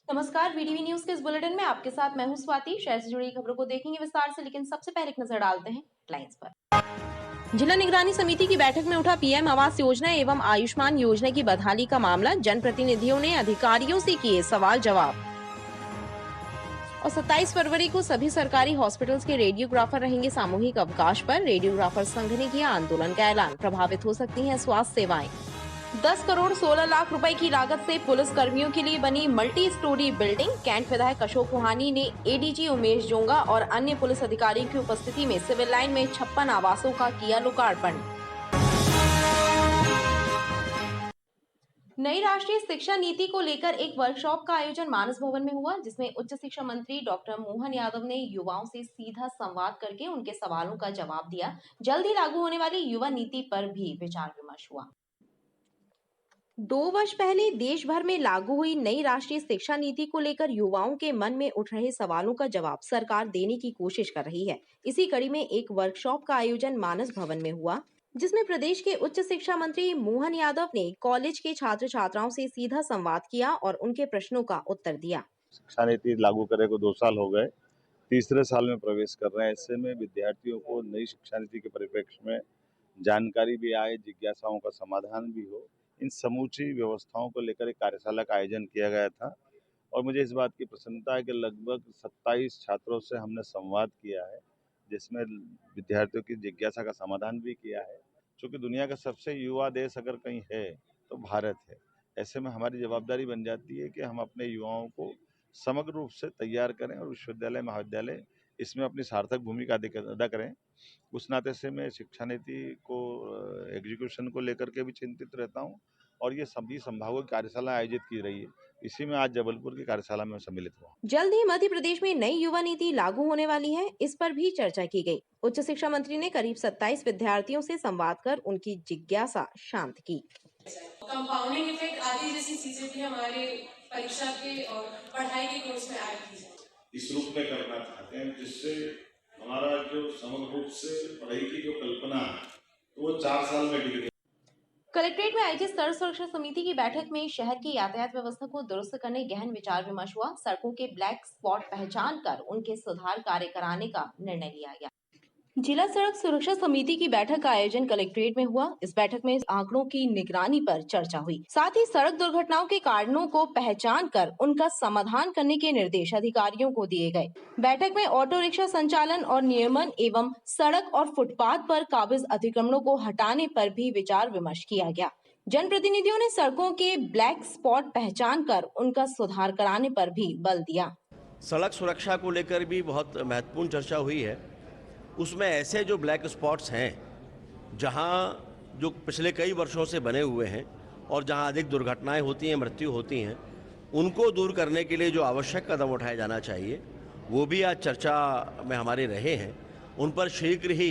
नमस्कार, VTV news के इस बुलेटिन में आपके साथ मैं हूं स्वाति। शहर से जुड़ी खबरों को देखेंगे विस्तार से, लेकिन सबसे पहले एक नजर डालते हैं हेडलाइंस पर। जिला निगरानी समिति की बैठक में उठा पीएम आवास योजना एवं आयुष्मान योजना की बदहाली का मामला। जनप्रतिनिधियों ने अधिकारियों से किए सवाल जवाब। और 27 फरवरी को सभी सरकारी हॉस्पिटल्स के रेडियोग्राफर रहेंगे सामूहिक अवकाश पर। रेडियोग्राफर संघ ने किया आंदोलन का ऐलान। प्रभावित हो सकती हैं स्वास्थ्य सेवाएं। 10 करोड़ 16 लाख रुपए की लागत से पुलिस कर्मियों के लिए बनी मल्टी स्टोरी बिल्डिंग। कैंट विधायक अशोक रूहानी ने एडीजी उमेश जोंगा और अन्य पुलिस अधिकारियों की उपस्थिति में सिविल लाइन में 56 आवासों का किया लोकार्पण। नई राष्ट्रीय शिक्षा नीति को लेकर एक वर्कशॉप का आयोजन मानस भवन में हुआ, जिसमें उच्च शिक्षा मंत्री डॉक्टर मोहन यादव ने युवाओं से सीधा संवाद करके उनके सवालों का जवाब दिया। जल्द ही लागू होने वाली युवा नीति पर भी विचार विमर्श हुआ। 2 वर्ष पहले देश भर में लागू हुई नई राष्ट्रीय शिक्षा नीति को लेकर युवाओं के मन में उठ रहे सवालों का जवाब सरकार देने की कोशिश कर रही है। इसी कड़ी में एक वर्कशॉप का आयोजन मानस भवन में हुआ, जिसमें प्रदेश के उच्च शिक्षा मंत्री मोहन यादव ने कॉलेज के छात्र छात्राओं से सीधा संवाद किया और उनके प्रश्नों का उत्तर दिया। शिक्षा नीति लागू करे को 2 साल हो गए, तीसरे साल में प्रवेश कर रहे हैं। ऐसे में विद्यार्थियों को नई शिक्षा नीति के परिप्रेक्ष्य में जानकारी भी आए, जिज्ञासाओं का समाधान भी हो, इन समूची व्यवस्थाओं को लेकर एक कार्यशाला का आयोजन किया गया था। और मुझे इस बात की प्रसन्नता है कि लगभग 27 छात्रों से हमने संवाद किया है, जिसमें विद्यार्थियों की जिज्ञासा का समाधान भी किया है। चूँकि दुनिया का सबसे युवा देश अगर कहीं है तो भारत है। ऐसे में हमारी जवाबदारी बन जाती है कि हम अपने युवाओं को समग्र रूप से तैयार करें और विश्वविद्यालय महाविद्यालय इसमें अपनी सार्थक भूमिका अदा करें। उस नाते से मैं शिक्षा नीति को एग्जीक्यूशन को लेकर के भी चिंतित रहता हूं और ये सभी संभागों की कार्यशाला आयोजित की रही है। इसी में आज जबलपुर की कार्यशाला में सम्मिलित हुआ। जल्द ही मध्य प्रदेश में नई युवा नीति लागू होने वाली है, इस पर भी चर्चा की गई। उच्च शिक्षा मंत्री ने करीब 27 विद्यार्थियों से संवाद कर उनकी जिज्ञासा शांत की। कंपाउंडिंग इफेक्ट आदि जैसी चीजें भी हमारे परीक्षा के और पढ़ाई के कोर्स में ऐड की जाए। इस रूप में करना चाहते हैं जिससे हमारा जो समग्र रूप से पढ़ाई की जो कल्पना है वो 4 साल में डिग्री। कलेक्ट्रेट में आयोजित सड़क सुरक्षा समिति की बैठक में शहर की यातायात व्यवस्था को दुरुस्त करने गहन विचार विमर्श हुआ। सड़कों के ब्लैक स्पॉट पहचान कर उनके सुधार कार्य कराने का निर्णय लिया गया। जिला सड़क सुरक्षा समिति की बैठक का आयोजन कलेक्ट्रेट में हुआ। इस बैठक में आंकड़ों की निगरानी पर चर्चा हुई। साथ ही सड़क दुर्घटनाओं के कारणों को पहचान कर उनका समाधान करने के निर्देश अधिकारियों को दिए गए। बैठक में ऑटो रिक्शा संचालन और नियमन एवं सड़क और फुटपाथ पर काबिज अतिक्रमणों को हटाने पर भी विचार विमर्श किया गया। जनप्रतिनिधियों ने सड़कों के ब्लैक स्पॉट पहचान कर उनका सुधार कराने पर भी बल दिया। सड़क सुरक्षा को लेकर भी बहुत महत्वपूर्ण चर्चा हुई है। उसमें ऐसे जो ब्लैक स्पॉट्स हैं, जहां जो पिछले कई वर्षों से बने हुए हैं और जहां अधिक दुर्घटनाएं होती हैं, मृत्यु होती हैं, उनको दूर करने के लिए जो आवश्यक कदम उठाए जाना चाहिए वो भी आज चर्चा में हमारे रहे हैं। उन पर शीघ्र ही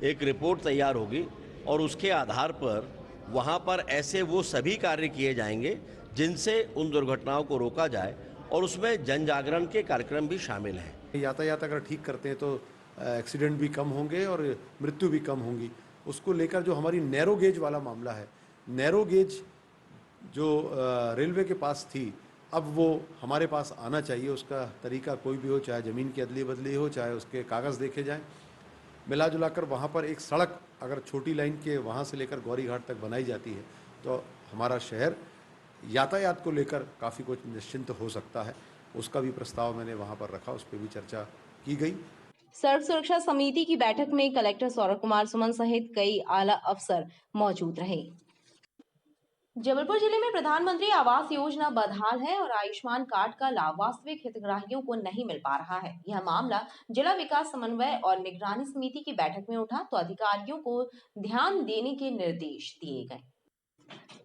एक रिपोर्ट तैयार होगी और उसके आधार पर वहां पर ऐसे वो सभी कार्य किए जाएंगे जिनसे उन दुर्घटनाओं को रोका जाए और उसमें जन जागरण के कार्यक्रम भी शामिल हैं। यातायात अगर ठीक करते हैं तो एक्सीडेंट भी कम होंगे और मृत्यु भी कम होंगी। उसको लेकर जो हमारी नैरो गेज वाला मामला है, नैरो गेज जो रेलवे के पास थी, अब वो हमारे पास आना चाहिए। उसका तरीका कोई भी हो, चाहे ज़मीन की अदली बदली हो, चाहे उसके कागज़ देखे जाएं, मिला जुलाकर वहाँ पर एक सड़क अगर छोटी लाइन के वहाँ से लेकर गौरी घाट तक बनाई जाती है तो हमारा शहर यातायात को लेकर काफ़ी कुछ निश्चिंत हो सकता है। उसका भी प्रस्ताव मैंने वहाँ पर रखा, उस पर भी चर्चा की गई। सड़क सुरक्षा समिति की बैठक में कलेक्टर सौरभ कुमार सुमन सहित कई आला अफसर मौजूद रहे। जबलपुर जिले में प्रधानमंत्री आवास योजना बदहाल है और आयुष्मान कार्ड का लाभ वास्तविक हितग्राहियों को नहीं मिल पा रहा है। यह मामला जिला विकास समन्वय और निगरानी समिति की बैठक में उठा तो अधिकारियों को ध्यान देने के निर्देश दिए गए।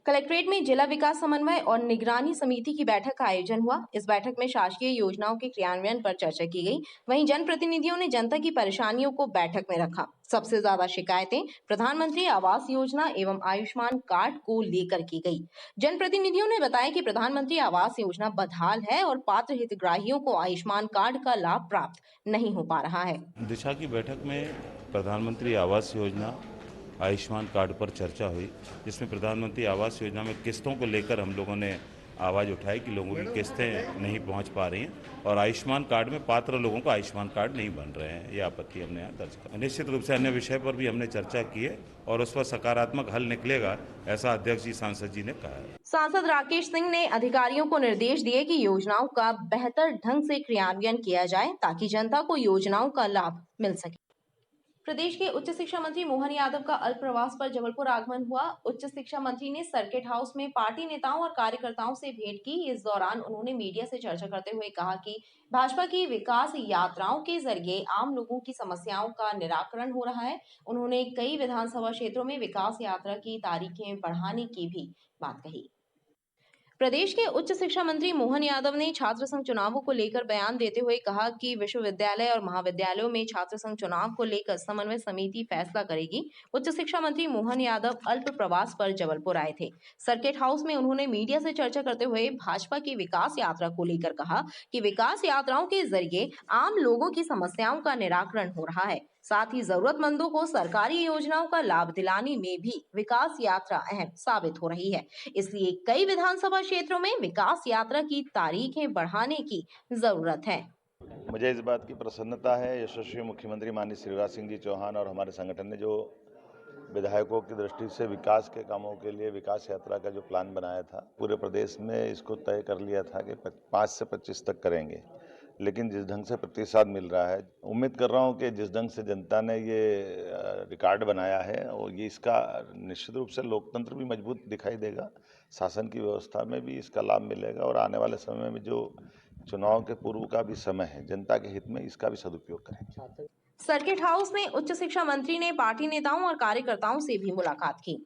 कलेक्ट्रेट में जिला विकास समन्वय और निगरानी समिति की बैठक का आयोजन हुआ। इस बैठक में शासकीय योजनाओं के क्रियान्वयन पर चर्चा की गई। वहीं जनप्रतिनिधियों ने जनता की परेशानियों को बैठक में रखा। सबसे ज्यादा शिकायतें प्रधानमंत्री आवास योजना एवं आयुष्मान कार्ड को लेकर की गई। जनप्रतिनिधियों ने बताया कि प्रधानमंत्री आवास योजना बदहाल है और पात्र हितग्राहियों को आयुष्मान कार्ड का लाभ प्राप्त नहीं हो पा रहा है। दिशा की बैठक में प्रधानमंत्री आवास योजना आयुष्मान कार्ड पर चर्चा हुई, जिसमें प्रधानमंत्री आवास योजना में किस्तों को लेकर हम लोगों ने आवाज़ उठाई कि लोगों की किस्तें नहीं पहुंच पा रही हैं और आयुष्मान कार्ड में पात्र लोगों को आयुष्मान कार्ड नहीं बन रहे हैं। ये आपत्ति हमने यहाँ दर्ज की। निश्चित रूप से अन्य विषय पर भी हमने चर्चा की है और उस पर सकारात्मक हल निकलेगा, ऐसा अध्यक्ष जी सांसद जी ने कहा है। सांसद राकेश सिंह ने अधिकारियों को निर्देश दिए कि योजनाओं का बेहतर ढंग से क्रियान्वयन किया जाए ताकि जनता को योजनाओं का लाभ मिल सके। प्रदेश के उच्च शिक्षा मंत्री मोहन यादव का अल्प प्रवास पर जबलपुर आगमन हुआ। उच्च शिक्षा मंत्री ने सर्किट हाउस में पार्टी नेताओं और कार्यकर्ताओं से भेंट की। इस दौरान उन्होंने मीडिया से चर्चा करते हुए कहा कि भाजपा की विकास यात्राओं के जरिए आम लोगों की समस्याओं का निराकरण हो रहा है। उन्होंने कई विधानसभा क्षेत्रों में विकास यात्रा की तारीखें बढ़ाने की भी बात कही। प्रदेश के उच्च शिक्षा मंत्री मोहन यादव ने छात्र संघ चुनावों को लेकर बयान देते हुए कहा कि विश्वविद्यालय और महाविद्यालयों में छात्र संघ चुनाव को लेकर समन्वय समिति फैसला करेगी। उच्च शिक्षा मंत्री मोहन यादव अल्प प्रवास पर जबलपुर आए थे। सर्किट हाउस में उन्होंने मीडिया से चर्चा करते हुए भाजपा की विकास यात्रा को लेकर कहा कि विकास यात्राओं के जरिए आम लोगों की समस्याओं का निराकरण हो रहा है। साथ ही जरूरतमंदों को सरकारी योजनाओं का लाभ दिलाने में भी विकास यात्रा अहम साबित हो रही है। इसलिए कई विधानसभा क्षेत्रों में विकास यात्रा की तारीखें बढ़ाने की जरूरत है। मुझे इस बात की प्रसन्नता है, यशस्वी मुख्यमंत्री माननीय शिवराज सिंह जी चौहान और हमारे संगठन ने जो विधायकों की दृष्टि से विकास के कामों के लिए विकास यात्रा का जो प्लान बनाया था, पूरे प्रदेश में इसको तय कर लिया था कि 5 से 25 तक करेंगे। लेकिन जिस ढंग से प्रतिसाद मिल रहा है, उम्मीद कर रहा हूं कि जिस ढंग से जनता ने ये रिकॉर्ड बनाया है और ये इसका निश्चित रूप से लोकतंत्र भी मजबूत दिखाई देगा, शासन की व्यवस्था में भी इसका लाभ मिलेगा और आने वाले समय में जो चुनाव के पूर्व का भी समय है, जनता के हित में इसका भी सदुपयोग करेंगे। सर्किट हाउस में उच्च शिक्षा मंत्री ने पार्टी नेताओं और कार्यकर्ताओं से भी मुलाकात की।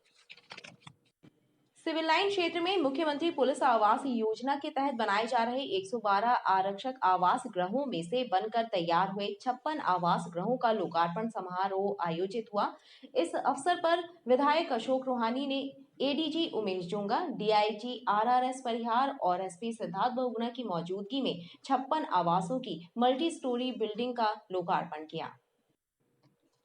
सिविल लाइन क्षेत्र में मुख्यमंत्री पुलिस आवास योजना के तहत बनाए जा रहे 112 आरक्षक आवास गृहों में से बनकर तैयार हुए 56 आवास गृहों का लोकार्पण समारोह आयोजित हुआ। इस अवसर पर विधायक अशोक रोहानी ने एडीजी उमेश जोंगा, डीआईजी आरआरएस परिहार और एसपी सिद्धार्थ बहुगुणा की मौजूदगी में 56 आवासों की मल्टी स्टोरी बिल्डिंग का लोकार्पण किया।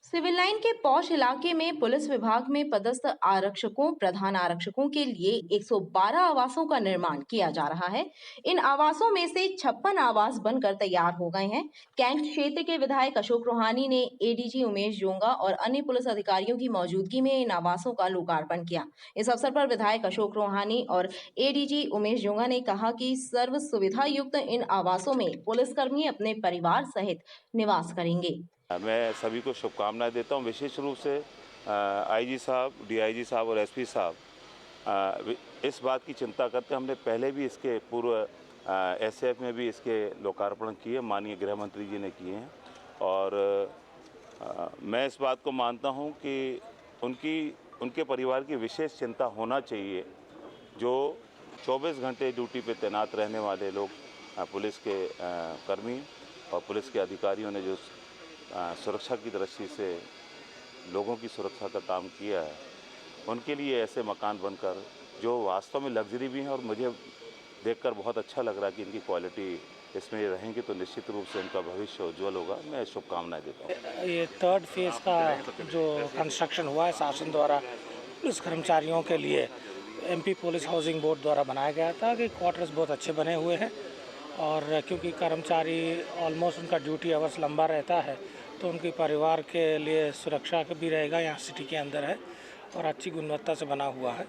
सिविल लाइन के पौष इलाके में पुलिस विभाग में पदस्थ आरक्षकों, प्रधान आरक्षकों के लिए 112 आवासों का निर्माण किया जा रहा है। इन आवासों में से 56 आवास बनकर तैयार हो गए हैं। कैंट क्षेत्र के विधायक अशोक रोहानी ने एडीजी उमेश जोंगा और अन्य पुलिस अधिकारियों की मौजूदगी में इन आवासों का लोकार्पण किया। इस अवसर पर विधायक अशोक रोहानी और एडीजी उमेश जोंगा ने कहा कि सर्व सुविधा युक्त इन आवासों में पुलिसकर्मी अपने परिवार सहित निवास करेंगे। मैं सभी को शुभकामनाएं देता हूं, विशेष रूप से आईजी साहब, डीआईजी साहब और एसपी साहब इस बात की चिंता करते हैं। हमने पहले भी इसके पूर्व एसएफ में भी इसके लोकार्पण किए, माननीय गृह मंत्री जी ने किए हैं और मैं इस बात को मानता हूं कि उनके परिवार की विशेष चिंता होना चाहिए। जो 24 घंटे ड्यूटी पे तैनात रहने वाले लोग, पुलिस के कर्मी और पुलिस के अधिकारियों ने जो सुरक्षा की दृष्टि से लोगों की सुरक्षा का काम किया है, उनके लिए ऐसे मकान बनकर जो वास्तव में लग्जरी भी हैं और मुझे देखकर बहुत अच्छा लग रहा है कि इनकी क्वालिटी इसमें रहेंगी तो निश्चित रूप से इनका भविष्य उज्ज्वल होगा। मैं शुभकामनाएं देता हूँ। ये 3rd फेज़ का जो कंस्ट्रक्शन हुआ है शासन द्वारा पुलिस कर्मचारियों के लिए एमपी पुलिस हाउसिंग बोर्ड द्वारा बनाया गया था कि क्वार्टर्स बहुत अच्छे बने हुए हैं और क्योंकि कर्मचारी ऑलमोस्ट उनका ड्यूटी आवर्स लंबा रहता है तो उनके परिवार के लिए सुरक्षा भी रहेगा। यहाँ सिटी के अंदर है और अच्छी गुणवत्ता से बना हुआ है।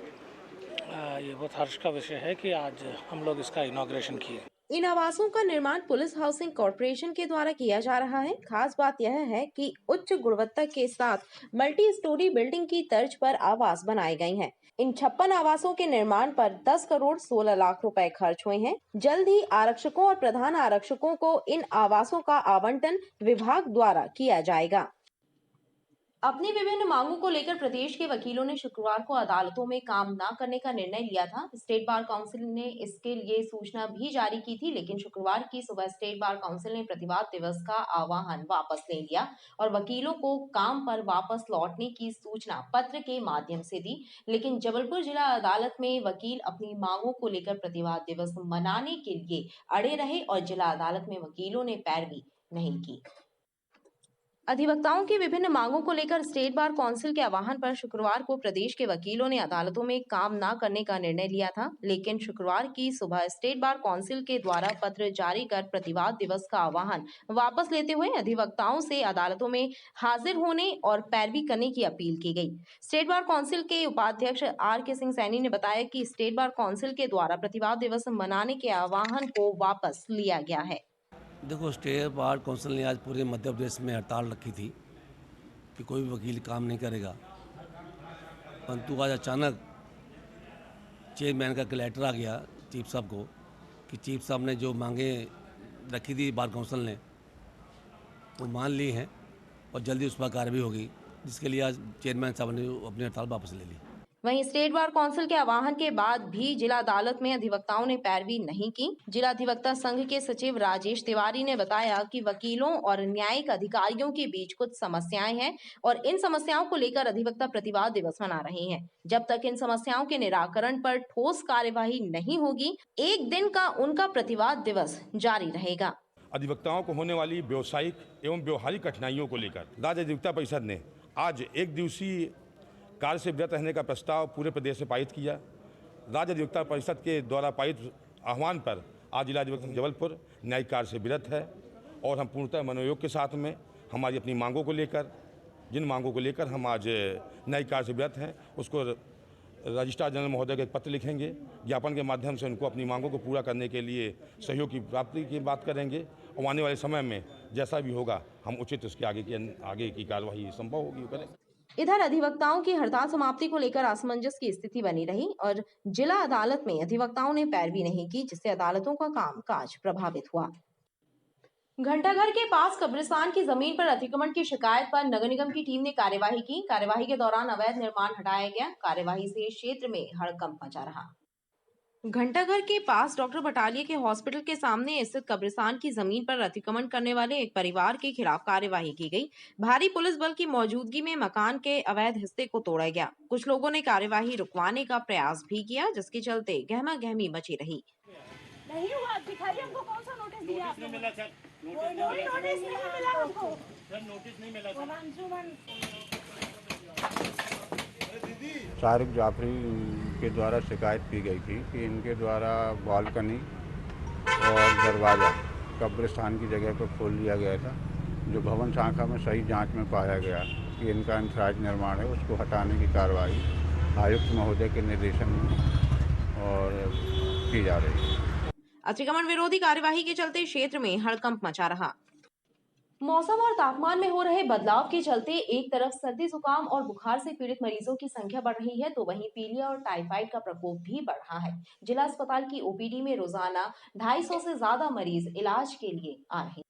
ये बहुत हर्ष का विषय है कि आज हम लोग इसका इनॉग्रेशन किए। इन आवासों का निर्माण पुलिस हाउसिंग कॉर्पोरेशन के द्वारा किया जा रहा है। खास बात यह है कि उच्च गुणवत्ता के साथ मल्टी स्टोरी बिल्डिंग की तर्ज पर आवास बनाए गए हैं। इन 56 आवासों के निर्माण पर 10 करोड़ 16 लाख रुपए खर्च हुए हैं। जल्द ही आरक्षकों और प्रधान आरक्षकों को इन आवासों का आवंटन विभाग द्वारा किया जाएगा। अपनी विभिन्न मांगों को लेकर प्रदेश के वकीलों ने शुक्रवार को अदालतों में काम न करने का निर्णय लिया था। स्टेट बार काउंसिल ने इसके लिए सूचना भी जारी की थी, लेकिन शुक्रवार की सुबह स्टेट बार काउंसिल ने प्रतिवाद दिवस का आह्वान वापस ले लिया और वकीलों को काम पर वापस लौटने की सूचना पत्र के माध्यम से दी। लेकिन जबलपुर जिला अदालत में वकील अपनी मांगों को लेकर प्रतिवाद दिवस मनाने के लिए अड़े रहे और जिला अदालत में वकीलों ने पैरवी नहीं की। अधिवक्ताओं की विभिन्न मांगों को लेकर स्टेट बार काउंसिल के आह्वान पर शुक्रवार को प्रदेश के वकीलों ने अदालतों में काम न करने का निर्णय लिया था, लेकिन शुक्रवार की सुबह स्टेट बार काउंसिल के द्वारा पत्र जारी कर प्रतिवाद दिवस का आह्वान वापस लेते हुए अधिवक्ताओं से अदालतों में हाजिर होने और पैरवी करने की अपील की गई। स्टेट बार काउंसिल के उपाध्यक्ष RK सिंह सैनी ने बताया कि स्टेट बार काउंसिल के द्वारा प्रतिवाद दिवस मनाने के आह्वान को वापस लिया गया है। देखो, स्टेट बार काउंसिल ने आज पूरे मध्य प्रदेश में हड़ताल रखी थी कि कोई भी वकील काम नहीं करेगा, परंतु आज अचानक चेयरमैन का एक लेटर आ गया चीफ साहब को कि चीफ साहब ने जो मांगे रखी थी बार काउंसिल ने वो मान ली हैं और जल्दी उस पर कार्रवाई होगी, जिसके लिए आज चेयरमैन साहब ने अपनी हड़ताल वापस ले ली। वहीं स्टेट बार काउंसिल के आह्वान के बाद भी जिला अदालत में अधिवक्ताओं ने पैरवी नहीं की। जिला अधिवक्ता संघ के सचिव राजेश तिवारी ने बताया कि वकीलों और न्यायिक अधिकारियों के बीच कुछ समस्याएं हैं और इन समस्याओं को लेकर अधिवक्ता प्रतिवाद दिवस मना रहे हैं। जब तक इन समस्याओं के निराकरण पर ठोस कार्यवाही नहीं होगी, एक दिन का उनका प्रतिवाद दिवस जारी रहेगा। अधिवक्ताओं को होने वाली व्यावसायिक एवं व्यवहारिक कठिनाइयों को लेकर राज्य अधिवक्ता परिषद ने आज एक दिवसीय कार्य से विरत रहने का प्रस्ताव पूरे प्रदेश में पारित किया। राज्य अधिवक्ता परिषद के द्वारा पारित आह्वान पर आज जिला अधिवक्ता जबलपुर न्यायिक कार्य से विरत है और हम पूर्णतः मनोयोग के साथ में हमारी अपनी मांगों को लेकर, जिन मांगों को लेकर हम आज न्यायिक कार्य से विरत हैं, उसको रजिस्ट्रार जनरल महोदय को एक पत्र लिखेंगे। ज्ञापन के माध्यम से उनको अपनी मांगों को पूरा करने के लिए सहयोग की प्राप्ति की बात करेंगे और आने वाले समय में जैसा भी होगा हम उचित उसके आगे की कार्यवाही संभव होगी करें। इधर अधिवक्ताओं की हड़ताल समाप्ति को लेकर असमंजस की स्थिति बनी रही और जिला अदालत में अधिवक्ताओं ने पैरवी नहीं की, जिससे अदालतों का कामकाज प्रभावित हुआ। घंटाघर के पास कब्रिस्तान की जमीन पर अतिक्रमण की शिकायत पर नगर निगम की टीम ने कार्यवाही की। कार्यवाही के दौरान अवैध निर्माण हटाया गया। कार्यवाही से क्षेत्र में हड़कंप मचा रहा। घंटाघर के पास डॉक्टर बटालिया के हॉस्पिटल के सामने स्थित कब्रिस्तान की जमीन पर अतिक्रमण करने वाले एक परिवार के खिलाफ कार्यवाही की गई। भारी पुलिस बल की मौजूदगी में मकान के अवैध हिस्से को तोड़ा गया। कुछ लोगों ने कार्यवाही रुकवाने का प्रयास भी किया, जिसके चलते गहमा-गहमी मची रही। नहीं हुआ, दिखाइए हमको कौन सा नोटिस दिया आपने? नहीं मिला सर, नोटिस नहीं मिला हमको सर, नोटिस नहीं मिला सर। शाहरुख जाफरी के द्वारा शिकायत की गई थी कि इनके द्वारा बालकनी और दरवाज़ा कब्रिस्तान की जगह पर खोल दिया गया था, जो भवन शाखा में सही जांच में पाया गया कि इनका इंफराज निर्माण है, उसको हटाने की कार्रवाई आयुक्त महोदय के निर्देशन में और की जा रही है। अतिक्रमण विरोधी कार्यवाही के चलते क्षेत्र में हड़कंप मचा रहा। मौसम और तापमान में हो रहे बदलाव के चलते एक तरफ सर्दी जुकाम और बुखार से पीड़ित मरीजों की संख्या बढ़ रही है, तो वहीं पीलिया और टाइफाइड का प्रकोप भी बढ़ रहा है। जिला अस्पताल की OPD में रोजाना 250 से ज्यादा मरीज इलाज के लिए आ रहे हैं।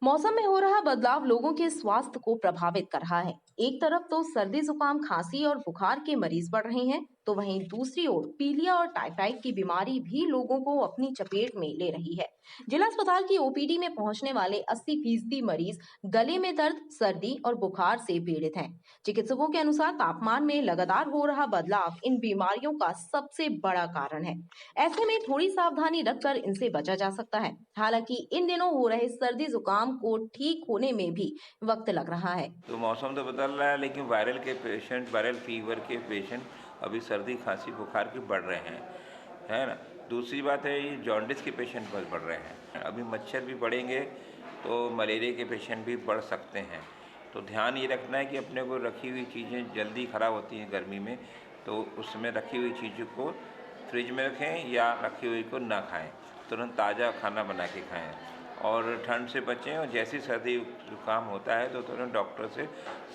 मौसम में हो रहा बदलाव लोगों के स्वास्थ्य को प्रभावित कर रहा है। एक तरफ तो सर्दी जुकाम, खांसी और बुखार के मरीज बढ़ रहे हैं, तो वहीं दूसरी ओर पीलिया और टाइफाइड की बीमारी भी लोगों को अपनी चपेट में ले रही है। जिला अस्पताल की OPD में पहुंचने वाले 80% मरीज गले में दर्द, सर्दी और बुखार से पीड़ित हैं। चिकित्सकों के अनुसार तापमान में लगातार हो रहा बदलाव इन बीमारियों का सबसे बड़ा कारण है। ऐसे में थोड़ी सावधानी रखकर इनसे बचा जा सकता है। हालांकि इन दिनों हो रहे सर्दी जुकाम को ठीक होने में भी वक्त लग रहा है। तो मौसम तो बदल रहा है, लेकिन वायरल के पेशेंट, वायरल फीवर के पेशेंट अभी सर्दी, खांसी, बुखार के बढ़ रहे हैं, है ना। दूसरी बात है, ये जॉन्डिस के पेशेंट बहुत बढ़ रहे हैं। अभी मच्छर भी बढ़ेंगे तो मलेरिया के पेशेंट भी बढ़ सकते हैं। तो ध्यान ये रखना है कि अपने को रखी हुई चीज़ें जल्दी ख़राब होती हैं गर्मी में, तो उसमें रखी हुई चीज़ों को फ्रिज में रखें या रखी हुई को ना खाएं। तुरंत ताज़ा खाना बना के खाएं और ठंड से बचें। और जैसी सर्दी जुकाम होता है तो तुरंत डॉक्टर से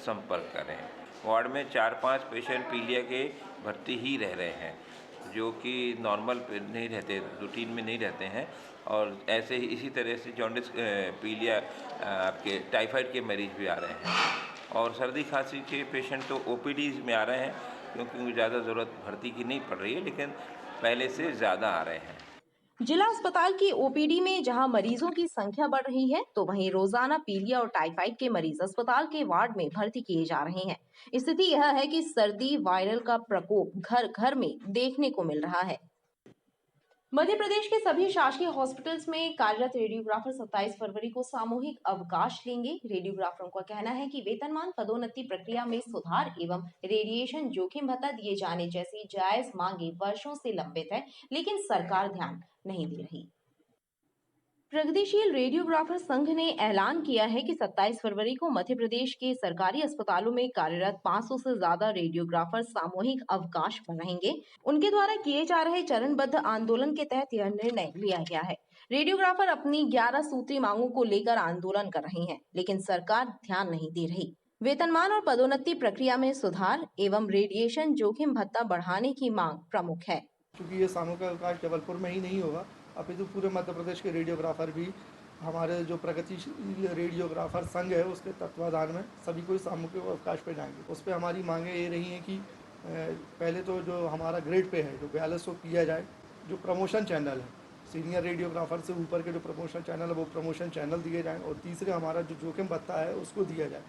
संपर्क करें। वार्ड में 4-5 पेशेंट पीलिया के भर्ती ही रह रहे हैं, जो कि नॉर्मल नहीं रहते, रूटीन में नहीं रहते हैं। और ऐसे ही इसी तरह से जॉन्डिस, पीलिया, आपके टाइफाइड के मरीज भी आ रहे हैं। और सर्दी खांसी के पेशेंट तो OPDs में आ रहे हैं, क्योंकि उनको ज़्यादा ज़रूरत भर्ती की नहीं पड़ रही है, लेकिन पहले से ज़्यादा आ रहे हैं। जिला अस्पताल की OPD में जहां मरीजों की संख्या बढ़ रही है, तो वहीं रोजाना पीलिया और टाइफाइड के मरीज अस्पताल के वार्ड में भर्ती किए जा रहे हैं। स्थिति यह है कि सर्दी वायरल का प्रकोप घर घर में देखने को मिल रहा है। मध्य प्रदेश के सभी शासकीय हॉस्पिटल्स में कार्यरत रेडियोग्राफर 27 फरवरी को सामूहिक अवकाश लेंगे। रेडियोग्राफरों का कहना है कि वेतनमान, पदोन्नति प्रक्रिया में सुधार एवं रेडिएशन जोखिम भत्ता दिए जाने जैसी जायज मांगे वर्षों से लंबित है, लेकिन सरकार ध्यान नहीं दे रही। प्रगतिशील रेडियोग्राफर संघ ने ऐलान किया है कि 27 फरवरी को मध्य प्रदेश के सरकारी अस्पतालों में कार्यरत 500 से ज्यादा रेडियोग्राफर सामूहिक अवकाश पर रहेंगे। उनके द्वारा किए जा रहे चरणबद्ध आंदोलन के तहत यह निर्णय लिया गया है। रेडियोग्राफर अपनी 11 सूत्री मांगों को लेकर आंदोलन कर रहे हैं, लेकिन सरकार ध्यान नहीं दे रही। वेतनमान और पदोन्नति प्रक्रिया में सुधार एवं रेडिएशन जोखिम भत्ता बढ़ाने की मांग प्रमुख है। क्योंकि ये सामूहिक अवकाश जबलपुर में ही नहीं होगा, अपितु पूरे मध्य प्रदेश के रेडियोग्राफर भी हमारे जो प्रगतिशील रेडियोग्राफर संघ है उसके तत्वाधान में सभी कोई सामूहिक अवकाश पे जाएंगे। उस पर हमारी मांगे ये रही हैं कि पहले तो जो हमारा ग्रेड पे है जो 4200 किया जाए, जो प्रमोशन चैनल है सीनियर रेडियोग्राफर से ऊपर के जो प्रमोशन चैनल है वो प्रमोशन चैनल दिए जाएँ, और तीसरे हमारा जो जोखिम भत्ता है उसको दिया जाए।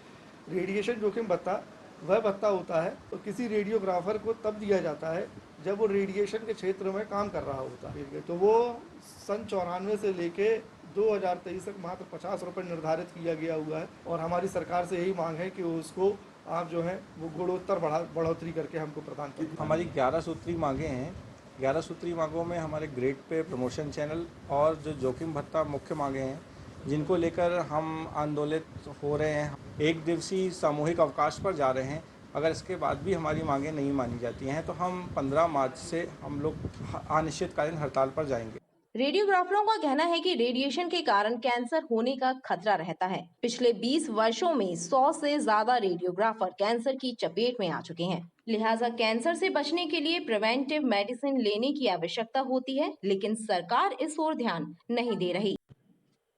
रेडिएशन जोखिम भत्ता वह भत्ता होता है तो किसी रेडियोग्राफर को तब दिया जाता है जब वो रेडिएशन के क्षेत्र में काम कर रहा होता है। तो वो सन 94 से लेके 2023 तक मात्र 50 रुपये निर्धारित किया गया हुआ है, और हमारी सरकार से यही मांग है कि उसको आप जो है वो गुणोत्तर बढ़ोतरी करके हमको प्रदान करें। हमारी 11 सूत्री मांगे हैं। 11 सूत्री मांगों में हमारे ग्रेड पे प्रमोशन चैनल और जो जोखिम भत्ता मुख्य मांगे हैं, जिनको लेकर हम आंदोलित हो रहे हैं। एक दिवसीय सामूहिक अवकाश पर जा रहे हैं। अगर इसके बाद भी हमारी मांगें नहीं मानी जाती हैं तो हम 15 मार्च से हम लोग अनिश्चितकालीन हड़ताल पर जाएंगे। रेडियोग्राफरों का कहना है कि रेडिएशन के कारण कैंसर होने का खतरा रहता है। पिछले 20 वर्षों में 100 से ज्यादा रेडियोग्राफर कैंसर की चपेट में आ चुके हैं। लिहाजा कैंसर से बचने के लिए प्रिवेंटिव मेडिसिन लेने की आवश्यकता होती है, लेकिन सरकार इस ओर ध्यान नहीं दे रही।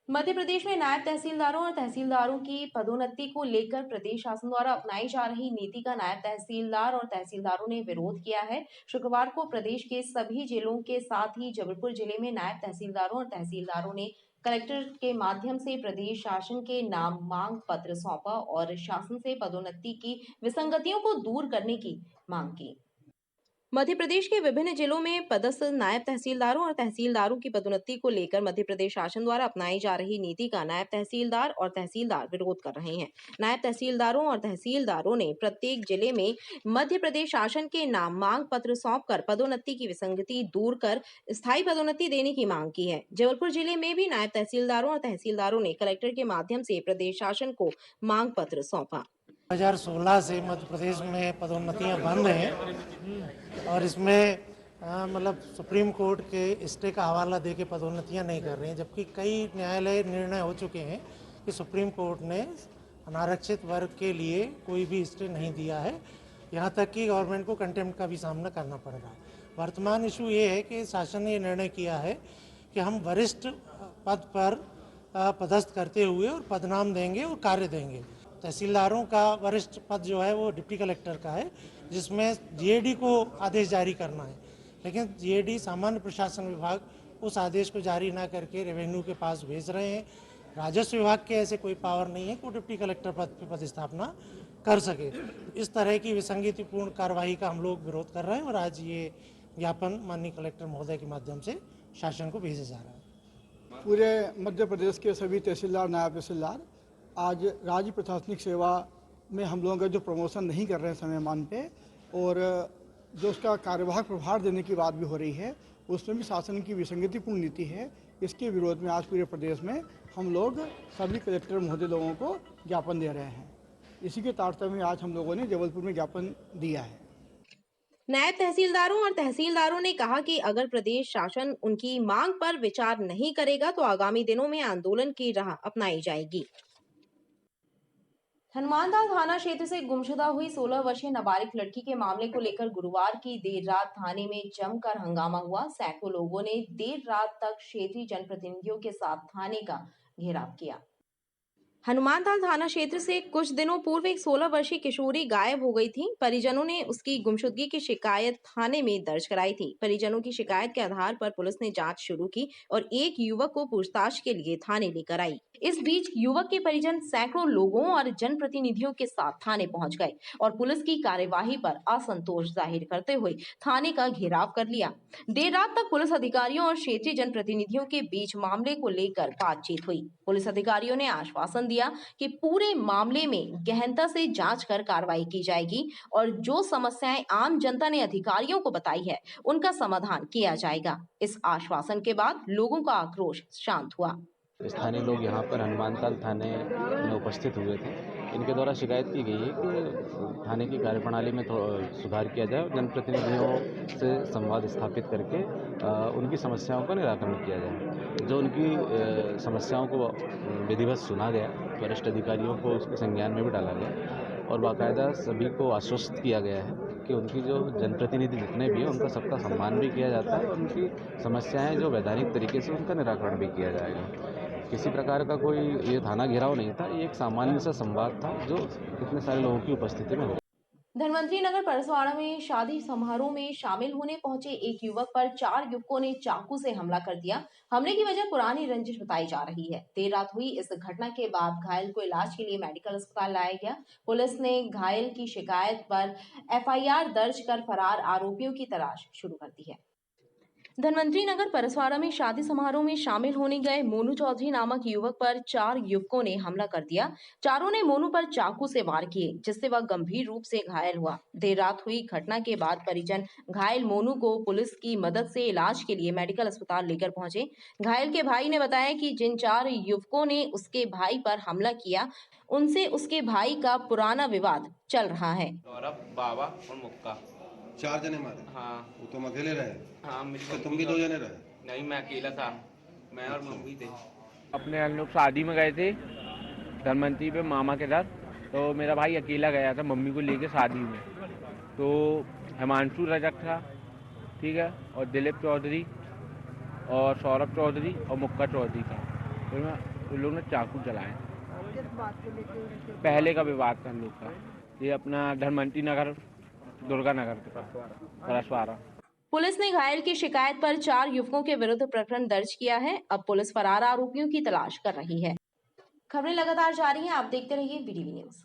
मध्य प्रदेश में नायब तहसीलदारों और तहसीलदारों की पदोन्नति को लेकर प्रदेश शासन द्वारा अपनाई जा रही नीति का नायब तहसीलदार और तहसीलदारों ने विरोध किया है। शुक्रवार को प्रदेश के सभी जिलों के साथ ही जबलपुर जिले में नायब तहसीलदारों और तहसीलदारों ने कलेक्टर के माध्यम से प्रदेश शासन के नाम मांग पत्र सौंपा और शासन से पदोन्नति की विसंगतियों को दूर करने की मांग की। मध्य प्रदेश के विभिन्न जिलों में पदस्थ नायब तहसीलदारों और तहसीलदारों की पदोन्नति को लेकर मध्य प्रदेश शासन द्वारा अपनाई जा रही नीति का नायब तहसीलदार और तहसीलदार विरोध कर रहे हैं। नायब तहसीलदारों और तहसीलदारों ने प्रत्येक जिले में मध्य प्रदेश शासन के नाम मांग पत्र सौंपकर पदोन्नति की विसंगति दूर कर स्थायी पदोन्नति देने की मांग की है। जबलपुर जिले में भी नायब तहसीलदारों और तहसीलदारों ने कलेक्टर के माध्यम से प्रदेश शासन को मांग पत्र सौंपा। 2016 से मध्य प्रदेश में पदोन्नतियां बंद हैं और इसमें मतलब सुप्रीम कोर्ट के स्टे का हवाला दे के पदोन्नतियां नहीं कर रहे हैं, जबकि कई न्यायालय निर्णय हो चुके हैं कि सुप्रीम कोर्ट ने अनारक्षित वर्ग के लिए कोई भी स्टे नहीं दिया है। यहाँ तक कि गवर्नमेंट को कंटेम्प्ट का भी सामना करना पड़ रहा है। वर्तमान इशू ये है कि शासन ने ये निर्णय किया है कि हम वरिष्ठ पद पर पदस्थ करते हुए और पदनाम देंगे और कार्य देंगे। तहसीलदारों का वरिष्ठ पद जो है वो डिप्टी कलेक्टर का है, जिसमें जीएडी को आदेश जारी करना है, लेकिन जीएडी सामान्य प्रशासन विभाग उस आदेश को जारी ना करके रेवेन्यू के पास भेज रहे हैं। राजस्व विभाग के ऐसे कोई पावर नहीं है कि वो डिप्टी कलेक्टर पद पर पदस्थापना कर सके। इस तरह की विसंगतिपूर्ण कार्रवाई का हम लोग विरोध कर रहे हैं और आज ये ज्ञापन माननीय कलेक्टर महोदय के माध्यम से शासन को भेजा जा रहा है। पूरे मध्य प्रदेश के सभी तहसीलदार, नायब तहसीलदार आज राज्य प्रशासनिक सेवा में हम लोगों का जो प्रमोशन नहीं कर रहे हैं समय मान पे, और जो उसका कार्यवाहक प्रभार देने की बात भी हो रही है, उसमें भी शासन की विसंगतिपूर्ण नीति है। इसके विरोध में आज पूरे प्रदेश में हम लोग सभी कलेक्टर महोदय लोगों को ज्ञापन दे रहे हैं। इसी के तारतम्य में आज हम लोगों ने जबलपुर में ज्ञापन दिया है। नायब तहसीलदारों और तहसीलदारों ने कहा कि अगर प्रदेश शासन उनकी मांग पर विचार नहीं करेगा तो आगामी दिनों में आंदोलन की राह अपनाई जाएगी। हनुमानदास थाना क्षेत्र से गुमशुदा हुई 16 वर्षीय नाबालिग लड़की के मामले को लेकर गुरुवार की देर रात थाने में जमकर हंगामा हुआ। सैकड़ों लोगों ने देर रात तक क्षेत्रीय जनप्रतिनिधियों के साथ थाने का घेराव किया। हनुमानताल थाना क्षेत्र से कुछ दिनों पूर्व एक 16 वर्षीय किशोरी गायब हो गई थी। परिजनों ने उसकी गुमशुदगी की शिकायत थाने में दर्ज कराई थी। परिजनों की शिकायत के आधार पर पुलिस ने जांच शुरू की और एक युवक को पूछताछ के लिए थाने लेकर आई। इस बीच युवक के परिजन सैकड़ों लोगों और जनप्रतिनिधियों के साथ थाने पहुंच गए और पुलिस की कार्यवाही पर असंतोष जाहिर करते हुए थाने का घेराव कर लिया। देर रात तक पुलिस अधिकारियों और क्षेत्रीय जनप्रतिनिधियों के बीच मामले को लेकर बातचीत हुई। पुलिस अधिकारियों ने आश्वासन दिया कि पूरे मामले में गहनता से जांच कर कार्रवाई की जाएगी और जो समस्याएं आम जनता ने अधिकारियों को बताई है उनका समाधान किया जाएगा। इस आश्वासन के बाद लोगों का आक्रोश शांत हुआ। स्थानीय लोग यहाँ पर हनुमानताल थाने में उपस्थित हुए थे। इनके द्वारा शिकायत की गई है कि थाने की कार्यप्रणाली में सुधार किया जाए और जनप्रतिनिधियों से संवाद स्थापित करके उनकी समस्याओं का निराकरण किया जाए। जो उनकी समस्याओं को विधिवत सुना गया, वरिष्ठ अधिकारियों को उसके संज्ञान में भी डाला गया और बाकायदा सभी को आश्वस्त किया गया है कि उनकी जो जनप्रतिनिधि जितने भी हैं उनका सबका सम्मान भी किया जाता है और उनकी समस्याएं जो वैधानिक तरीके से उनका निराकरण भी किया जाएगा। किसी प्रकार का कोई ये थाना घेराव नहीं था, ये एक सामान्य सा संवाद था जो इतने सारे लोगों की उपस्थिति में हो। धनवंतरी नगर परसवाड़ा में शादी समारोह में शामिल होने पहुंचे एक युवक पर 4 युवकों ने चाकू से हमला कर दिया। हमले की वजह पुरानी रंजिश बताई जा रही है। देर रात हुई इस घटना के बाद घायल को इलाज के लिए मेडिकल अस्पताल लाया गया। पुलिस ने घायल की शिकायत पर FIR दर्ज कर फरार आरोपियों की तलाश शुरू कर दी है। धनवंतरी नगर परसवाड़ा में शादी समारोह में शामिल होने गए मोनू चौधरी नामक युवक पर 4 युवकों ने हमला कर दिया। चारों ने मोनू पर चाकू से वार किए, जिससे वह गंभीर रूप से घायल हुआ। देर रात हुई घटना के बाद परिजन घायल मोनू को पुलिस की मदद से इलाज के लिए मेडिकल अस्पताल लेकर पहुंचे। घायल के भाई ने बताया कि जिन 4 युवकों ने उसके भाई पर हमला किया, उनसे उसके भाई का पुराना विवाद चल रहा है। बाबा और मुक्का 4 जने मारे? हाँ। वो तुम अकेले रहे? हाँ, तो तुम भी 2 जने रहे? नहीं, मैं अकेला था, मैं और मम्मी थे। अपने हम लोग शादी में गए थे धनवंतरी पे मामा के साथ, तो मेरा भाई अकेला गया था मम्मी को लेके शादी में। तो हिमांशु रजक था, ठीक है, और दिलीप चौधरी और सौरभ चौधरी और मुक्का चौधरी था। फिर उन लोगों ने चाकू चलाए। पहले का विवाद था हम लोग का, ये अपना धनवंतरी नगर दुर्गा नगर के पास परसवाड़ा। पुलिस ने घायल की शिकायत पर 4 युवकों के विरुद्ध प्रकरण दर्ज किया है। अब पुलिस फरार आरोपियों की तलाश कर रही है। खबरें लगातार जारी हैं, आप देखते रहिए BTV न्यूज।